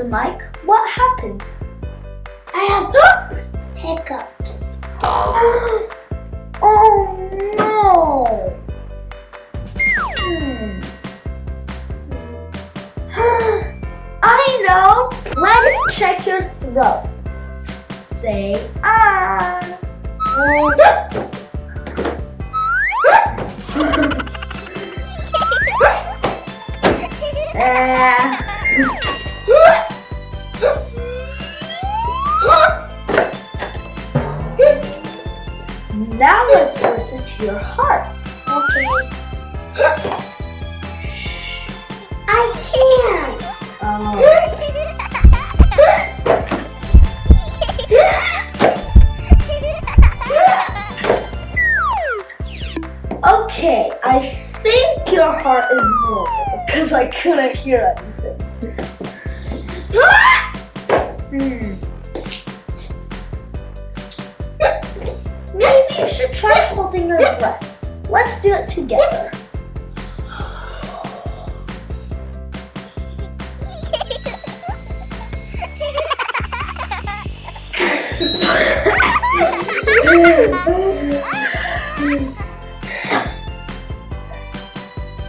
the mic. What happened? I have hiccups. Oh no! I know! Let's check your throat. Say ah. Now let's listen to your heart. Okay. I can't. Okay, I think your heart is normal because I couldn't hear anything. Maybe you should try holding your breath. Let's do it together.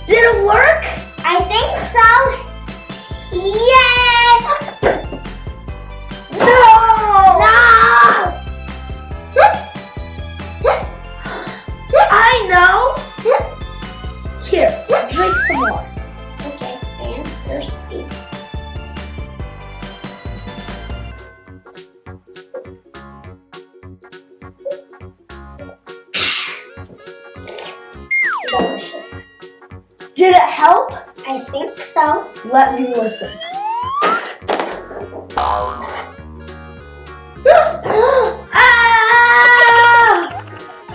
Did it work? I think so. Yay! No! I know! Here, drink some more. Okay, I am thirsty. Delicious. Did it help? I think so. Let me listen.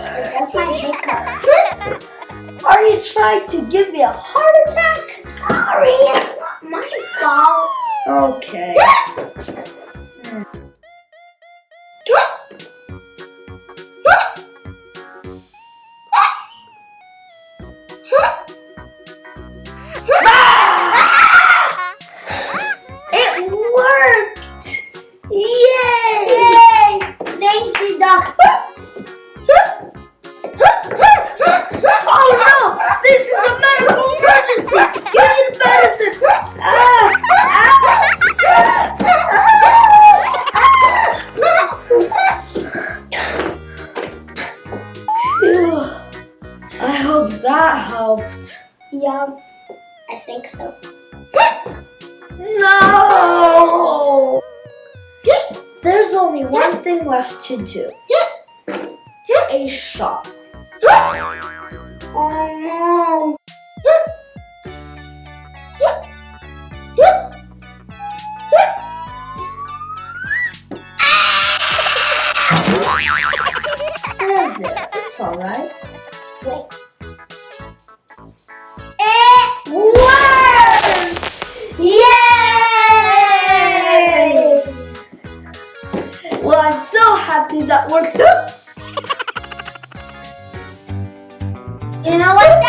That's my hiccup. Are you trying to give me a heart attack? Sorry, it's not my fault. Okay. It worked! Yay! Yay! Thank you, Doctor. Oh no! This is a medical emergency! You need medicine! Phew. I hope that helped. Yeah, I think so. No! There's only one thing left to do. A shot. Oh no. It's alright. Wait. It worked! Yay! Well, I'm so happy that worked. You know what?